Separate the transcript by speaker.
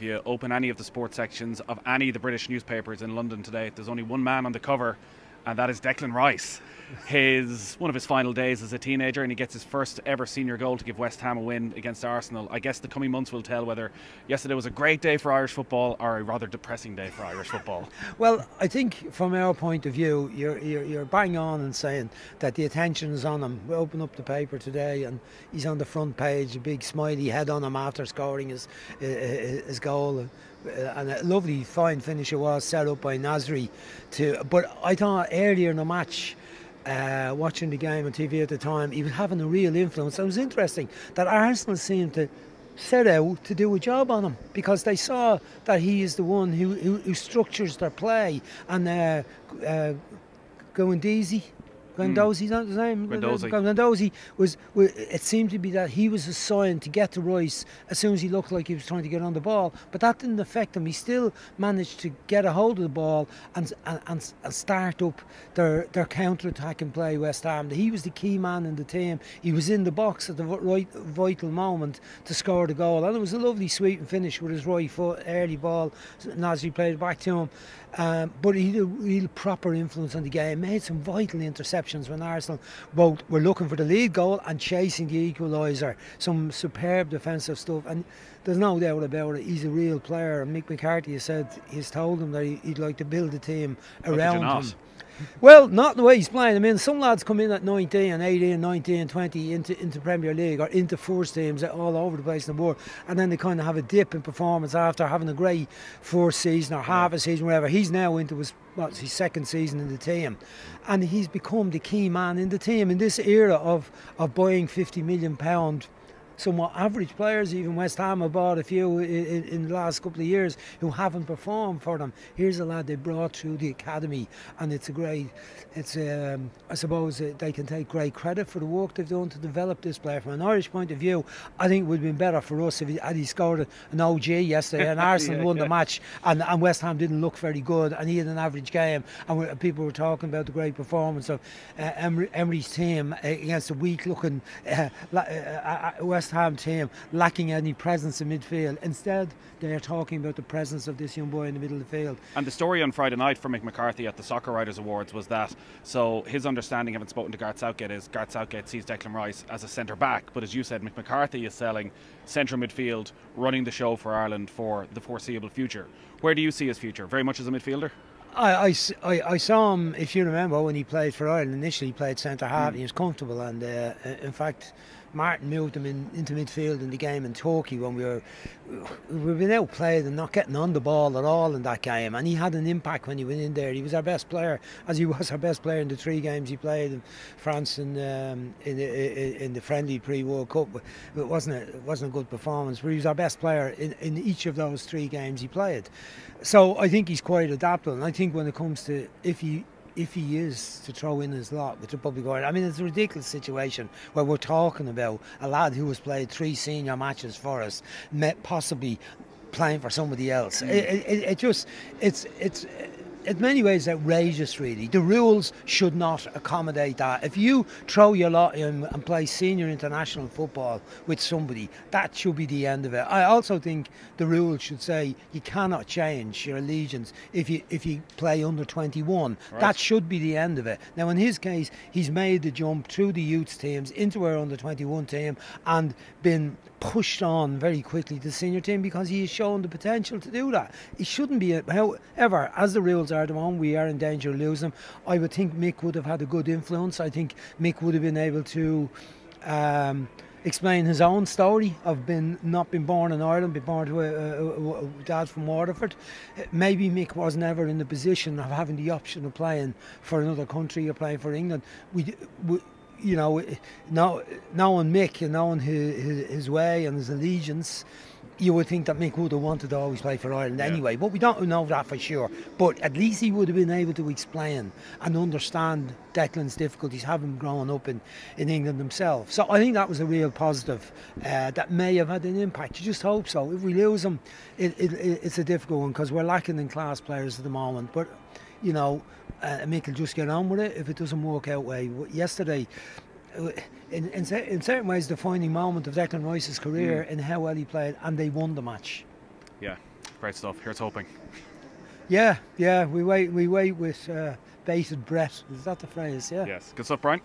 Speaker 1: If you open any of the sports sections of any of the British newspapers in London today, there's only one man on the cover, and that is Declan Rice. One of his final days as a teenager, and he gets his first ever senior goal to give West Ham a win against Arsenal. I guess the coming months will tell whether yesterday was a great day for Irish football or a rather depressing day for Irish football.
Speaker 2: Well, I think from our point of view, you're bang on in saying that the attention is on him. We open up the paper today and he's on the front page, a big smiley head on him after scoring his goal. And a lovely fine finish it was, set up by Nasri. But I thought earlier in the match, watching the game on TV at the time, he was having a real influence. It was interesting that Arsenal seemed to set out to do a job on him because they saw that he is the one who structures their play. And Guendouzi, is that his name? Guendouzi was. It seemed to be that he was assigned to get to Rice as soon as he looked like he was trying to get on the ball, but that didn't affect him. He still managed to get a hold of the ball and start up their counter-attacking play. West Ham. He was the key man in the team. He was in the box at the right vital moment to score the goal, and it was a lovely sweeping finish with his right foot, early ball. Nasri played it back to him. But he had a real proper influence on the game, made some vital interceptions when Arsenal both were looking for the lead goal and chasing the equaliser. Some superb defensive stuff, and there's no doubt about it, he's a real player. And Mick McCarthy has said he's told him that he'd like to build a team around him. Well, not the way he's playing. I mean, some lads come in at 19, 18, 19, 20 into Premier League or into first teams all over the place in the world, and then they kind of have a dip in performance after having a great first season or half a season, whatever. He's now into his second season in the team, and he's become the key man in the team in this era of buying £50 million somewhat average players. Even West Ham have bought a few in the last couple of years who haven't performed for them. Here's a lad they brought through the academy, and I suppose they can take great credit for the work they've done to develop this player. From an Irish point of view, I think it would have been better for us if he scored an OG yesterday and Arsenal won the match, and West Ham didn't look very good and he had an average game, and people were talking about the great performance of Emery's team against a weak looking West Ham team lacking any presence in midfield. Instead, they're talking about the presence of this young boy in the middle of the field.
Speaker 1: And the story on Friday night for Mick McCarthy at the Soccer Writers Awards was that, so his understanding, having spoken to Gareth Southgate, is Gareth Southgate sees Declan Rice as a centre back, but as you said, Mick McCarthy is selling central midfield, running the show for Ireland for the foreseeable future. Where do you see his future? Very much as a midfielder?
Speaker 2: I saw him, if you remember, when he played for Ireland. Initially he played centre half. He was comfortable, and in fact Martin moved him into midfield in the game in Turkey when we've been outplayed and not getting on the ball at all in that game, and he had an impact when he went in there. He was our best player, as he was our best player in the 3 games he played in France and in the friendly pre-World Cup. It wasn't a good performance, but he was our best player in each of those 3 games he played. So I think he's quite adaptable, and I think when it comes to if he is to throw in his lot with Republic of Ireland, I mean, it's a ridiculous situation where we're talking about a lad who has played 3 senior matches for us, possibly playing for somebody else. It's in many ways outrageous, really. The rules should not accommodate that. If you throw your lot in and play senior international football with somebody, that should be the end of it. I also think the rules should say you cannot change your allegiance if you play under 21. Right. That should be the end of it. Now, in his case, he's made the jump through the youth teams into our under 21 team and been pushed on very quickly to the senior team because he has shown the potential to do that. He shouldn't be. However, as the rules are at the moment, we are in danger of losing him. I would think Mick would have had a good influence. I think Mick would have been able to explain his own story of not being born in Ireland, being born to a dad from Waterford. Maybe Mick was never in the position of having the option of playing for another country or playing for England. You know, knowing Mick and knowing his way and his allegiance, you would think that Mick would have wanted to always play for Ireland anyway, but we don't know that for sure. But at least he would have been able to explain and understand Declan's difficulties, having grown up in England himself. So I think that was a real positive that may have had an impact. You just hope so. If we lose him, it's a difficult one because we're lacking in class players at the moment. But you know, Mick will just get on with it if it doesn't work out well. Yesterday, in certain ways, the defining moment of Declan Rice's career in how well he played, and they won the match.
Speaker 1: Yeah. Great stuff. Here's hoping.
Speaker 2: Yeah, we wait with bated breath. Is that the phrase? Yeah.
Speaker 1: Yes. Good stuff, Brian.